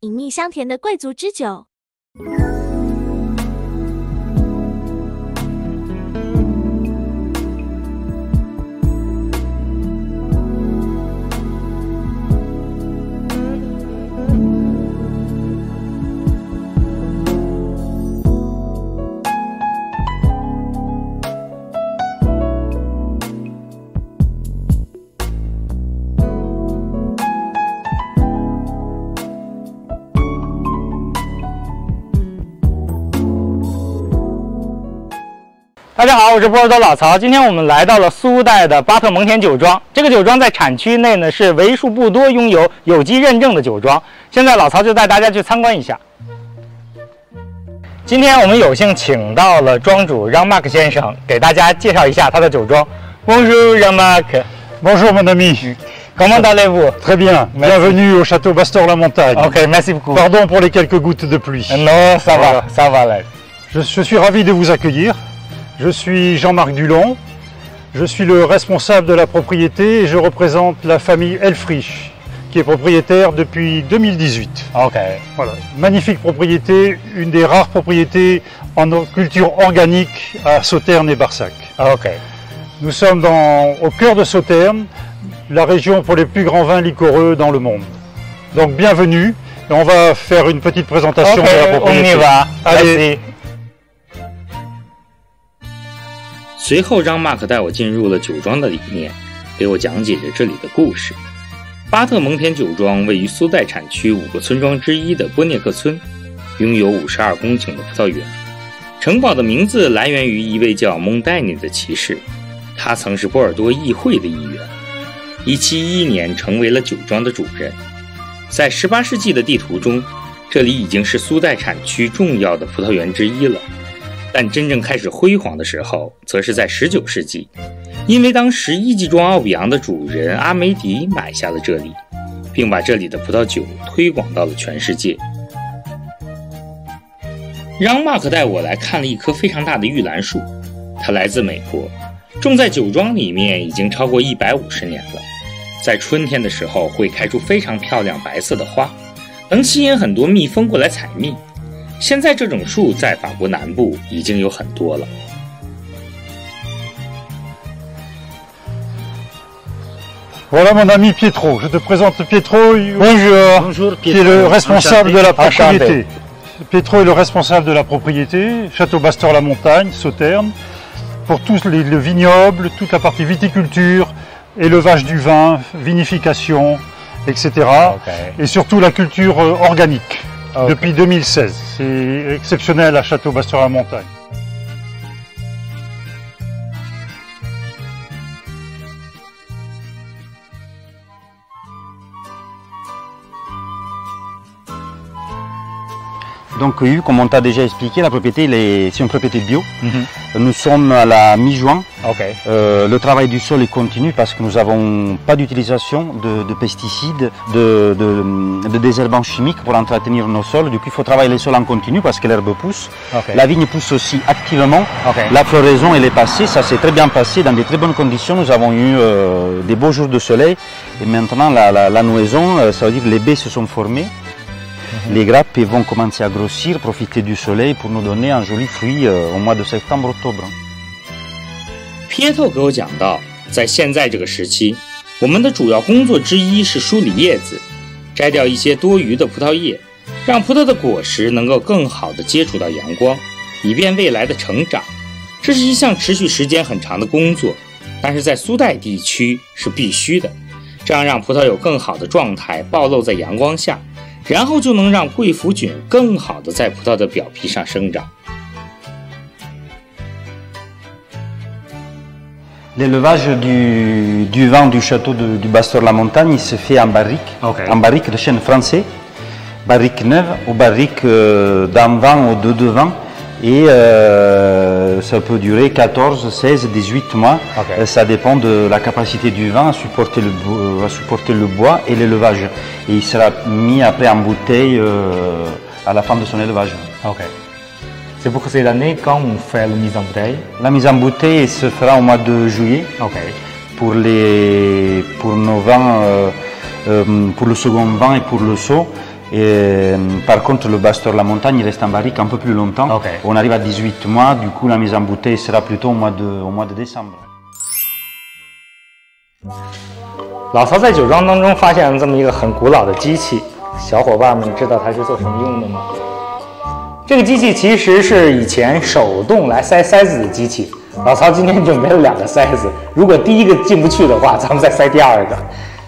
隐秘香甜的贵族之酒。大家好，我是波尔多老曹。今天我们来到了苏代的巴特蒙田酒庄。这个酒庄在产区内呢是为数不多拥有有机认证的酒庄。现在老曹就带大家去参观一下。今天我们有幸请到了庄主让马克先生，给大家介绍一下他的酒庄。Bonjour, Jean-Marc. Bonjour mon ami. Comment allez-vous? Très bien. Bienvenue au château Bastor-la-Montagne. Ok, merci beaucoup. Pardon pour les quelques gouttes de pluie. Non, ça va, ça va là. Je suis ravi de vous accueillir. Je suis Jean-Marc Dulon. Je suis le responsable de la propriété et je représente la famille Elfrich, qui est propriétaire depuis 2018. Ok. Voilà. Magnifique propriété, une des rares propriétés en culture organique à Sauternes et Barsac. Ok. Nous sommes au cœur de Sauternes, la région pour les plus grands vins liquoreux dans le monde. Donc bienvenue, et on va faire une petite présentation de la propriété. On y va. Allez. 随后让马克带我进入了酒庄的里面，给我讲解着这里的故事。巴特蒙田酒庄位于苏代产区5个村庄之一的波涅克村，拥有52公顷的葡萄园。城堡的名字来源于一位叫蒙代尼的骑士，他曾是波尔多议会的议员，1711年成为了酒庄的主人。在18世纪的地图中，这里已经是苏代产区重要的葡萄园之一了。但真正开始辉煌的时候，则是在19世纪，因为当时一级庄奥比昂的主人阿梅迪买下了这里，并把这里的葡萄酒推广到了全世界。让马克带我来看了一棵非常大的玉兰树，它来自美国，种在酒庄里面已经超过150年了。在春天的时候会开出非常漂亮白色的花，能吸引很多蜜蜂过来采蜜。现在这种树在法国南部已经有很多了。Voilà mon ami Pietro. Je te présente Pietro. Bonjour. Bonjour, qui est le responsable de la propriété. Enchanté. Pietro est le responsable de la propriété, château Bastor-la-Montagne, Sauternes, pour tout le vignoble, toute la partie viticulture, élevage du vin, vinification, etc. Okay. Et surtout la culture organique. Okay. Depuis 2016. C'est exceptionnel à Château Bastor-la-Montagne. Donc oui, comme on t'a déjà expliqué, la propriété c'est une propriété bio. Nous sommes à la mi-juin. Okay. Le travail du sol est continu parce que nous n'avons pas d'utilisation de pesticides, de désherbants chimiques pour entretenir nos sols. Du coup, il faut travailler les sols en continu parce que l'herbe pousse. Okay. La vigne pousse aussi activement. Okay. La floraison, elle est passée, ça s'est très bien passé dans de très bonnes conditions. Nous avons eu des beaux jours de soleil et maintenant la nouaison, ça veut dire que les baies se sont formées. Les grappes vont commencer à grossir, profiter du soleil pour nous donner un joli fruit au mois de septembre-octobre. Pietro 给我讲到，在现在这个时期，我们的主要工作之一是梳理叶子，摘掉一些多余的葡萄叶，让葡萄的果实能够更好地接触到阳光，以便未来的成长。这是一项持续时间很长的工作，但是在苏代地区是必须的，这样让葡萄有更好的状态暴露在阳光下。然后就能让贵腐菌更好地在葡萄的表皮上生长。L'élevage du vin du château du Bastor-la-Montagne, il se fait en barrique, Okay. en barrique de chêne français, barrique neuve ou barrique d'un vin ou de vin. Et ça peut durer 14, 16, 18 mois. Okay. Ça dépend de la capacité du vin à supporter le bois et l'élevage. Et il sera mis après en bouteille à la fin de son élevage. Ok. C'est pour cette année quand on fait la mise en bouteille. La mise en bouteille se fera au mois de juillet. Ok. Pour nos vins, pour le second vin et pour le saut. Et, par contre, le Bastor La Montagne il reste en barrique un peu plus longtemps. Okay. On arrive à 18 mois, du coup la mise en bouteille sera plutôt au mois de décembre. 老曹在酒庄当中发现了这么一个很古老的机器，小伙伴们知道它是做什么用的吗？这个机器其实是以前手动来塞塞子的机器。老曹今天准备了2个塞子，如果第一个进不去的话，咱们再塞第2个。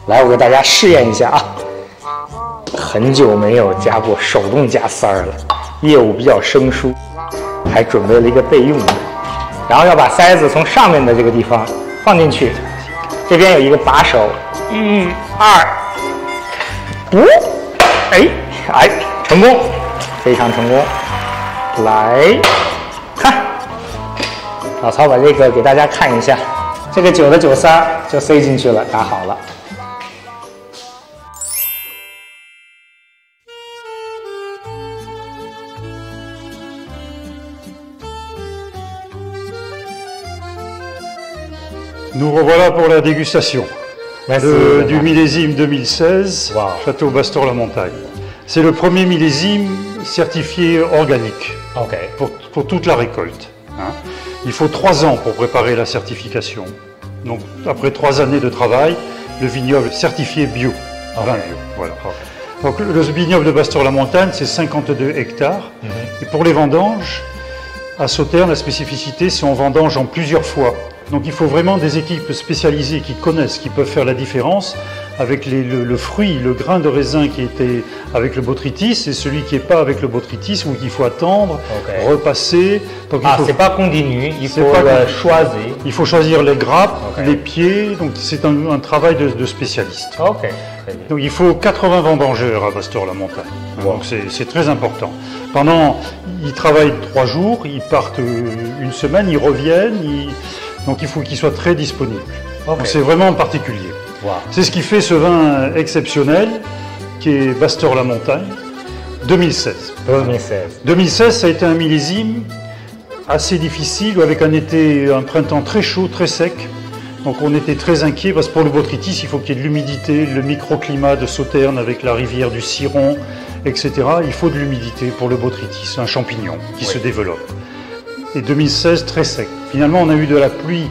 来，我给大家试验一下啊。很久没有加过手动加塞儿了，业务比较生疏，还准备了一个备用的。然后要把塞子从上面的这个地方放进去，这边有一个把手，1、2，哎，成功，非常成功。来看，老曹把这个给大家看一下，这个酒的酒塞就塞进去了，打好了。Nous revoilà pour la dégustation du millésime 2016, Wow. Château Bastor La Montagne. C'est le premier millésime certifié organique pour toute la récolte. Hein. Il faut 3 ans pour préparer la certification. Donc après 3 années de travail, le vignoble certifié bio, vin bio. Voilà. Donc le vignoble de Bastor La Montagne, c'est 52 hectares. Et pour les vendanges, à Sauternes, la spécificité, c'est on vendange en plusieurs fois. Donc il faut vraiment des équipes spécialisées qui connaissent, qui peuvent faire la différence avec le fruit, le grain de raisin qui était avec le botrytis et celui qui n'est pas avec le botrytis ou qu'il faut attendre, repasser. Donc, c'est pas continu, il faut choisir. Il faut choisir les grappes, les pieds, donc c'est un travail de spécialiste. Donc il faut 80 vendangeurs à Bastor La Montagne, donc c'est très important. Ils travaillent 3 jours, ils partent 1 semaine, ils reviennent, donc il faut qu'ils soient très disponibles. Donc c'est vraiment particulier. Wow. C'est ce qui fait ce vin exceptionnel qui est Bastor La Montagne 2016. 2016, ça a été un millésime assez difficile avec un printemps très chaud, très sec. Donc on était très inquiets parce que pour le botrytis, il faut qu'il y ait de l'humidité, le microclimat de Sauternes avec la rivière du Ciron, etc. Il faut de l'humidité pour le botrytis, un champignon qui se développe. Et 2016, très sec. Finalement, on a eu de la pluie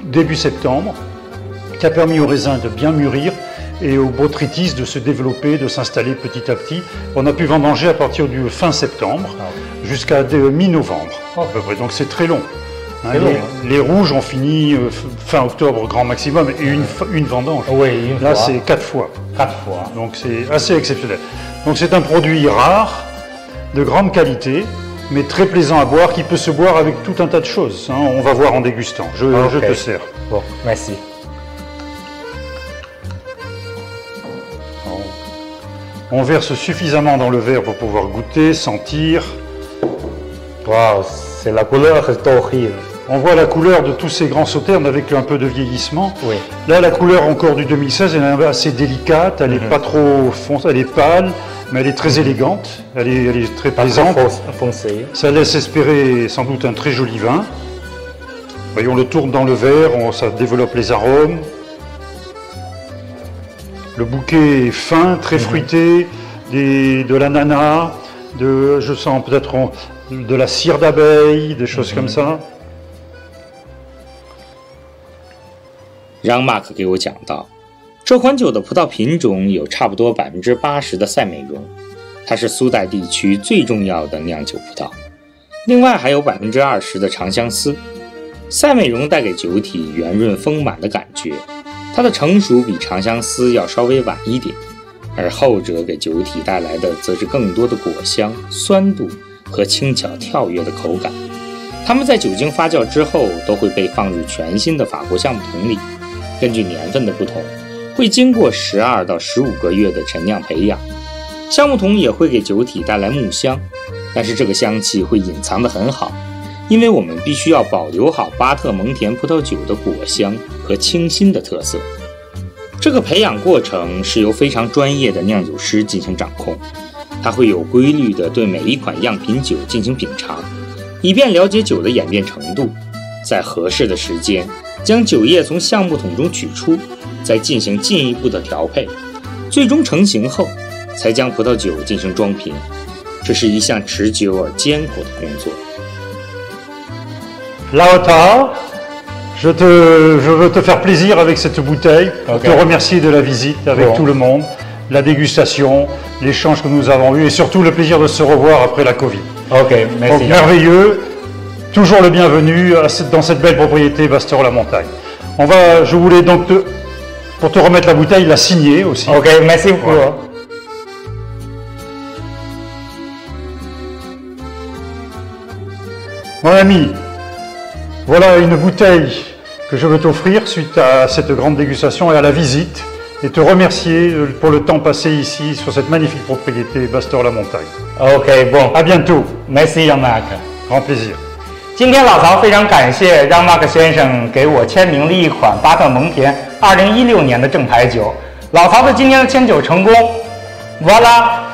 début septembre, qui a permis aux raisins de bien mûrir et aux botrytis de se développer, de s'installer petit à petit. On a pu vendanger à partir du fin septembre jusqu'à mi-novembre à peu près. Donc c'est très long. Hein, les rouges ont fini fin octobre grand maximum et une vendange. Là c'est 4 fois. 4 fois. Donc c'est assez exceptionnel. Donc c'est un produit rare, de grande qualité, mais très plaisant à boire, qui peut se boire avec tout un tas de choses. Hein. On va voir en dégustant. Je te sers. Bon, merci. On verse suffisamment dans le verre pour pouvoir goûter, sentir. Waouh, c'est la couleur horrible. On voit la couleur de tous ces grands Sauternes avec un peu de vieillissement. Oui. Là, la couleur encore du 2016, elle est assez délicate, elle n'est pas trop foncée, elle est pâle, mais elle est très élégante, elle est très plaisante. Foncée. Ça laisse espérer sans doute un très joli vin. Voyons, on le tourne dans le verre, ça développe les arômes. Le bouquet est fin, très fruité, de l'ananas, je sens peut-être de la cire d'abeille, des choses comme ça. 让马克给我讲到，这款酒的葡萄品种有差不多80%的赛美容，它是苏代地区最重要的酿酒葡萄。另外还有20%的长相思。赛美容带给酒体圆润丰满的感觉，它的成熟比长相思要稍微晚一点，而后者给酒体带来的则是更多的果香、酸度和轻巧跳跃的口感。它们在酒精发酵之后都会被放入全新的法国橡木桶里，根据年份的不同，会经过12到15个月的陈酿培养。橡木桶也会给酒体带来木香，但是这个香气会隐藏得很好，因为我们必须要保留好巴特蒙田葡萄酒的果香和清新的特色。这个培养过程是由非常专业的酿酒师进行掌控，他会有规律地对每一款样品酒进行品尝，以便了解酒的演变程度，在合适的时间将酒液从橡木桶中取出，再进行进一步的调配，最终成型后才将葡萄酒进行装瓶。这是一项持久而艰苦的工作。Laota, je veux te faire plaisir avec cette bouteille, te remercier de la visite avec tout le monde, la dégustation, l'échange que nous avons eu et surtout le plaisir de se revoir après la Covid. Ok, merci. Donc, merveilleux, toujours le bienvenu dans cette belle propriété Bastor-la-Montagne. Je voulais donc pour te remettre la bouteille, la signer aussi. Ok, merci beaucoup. Voilà. Mon ami, voilà une bouteille que je veux t'offrir suite à cette grande dégustation et à la visite et te remercier pour le temps passé ici sur cette magnifique propriété Bastor-la-Montagne. OK， bon， À bientôt. Merci Jean-Marc， grand plaisir。今天老曹非常感谢让马克先生给我签名了一款巴特蒙田2016年的正牌酒。老曹的今天的签酒成功，完了。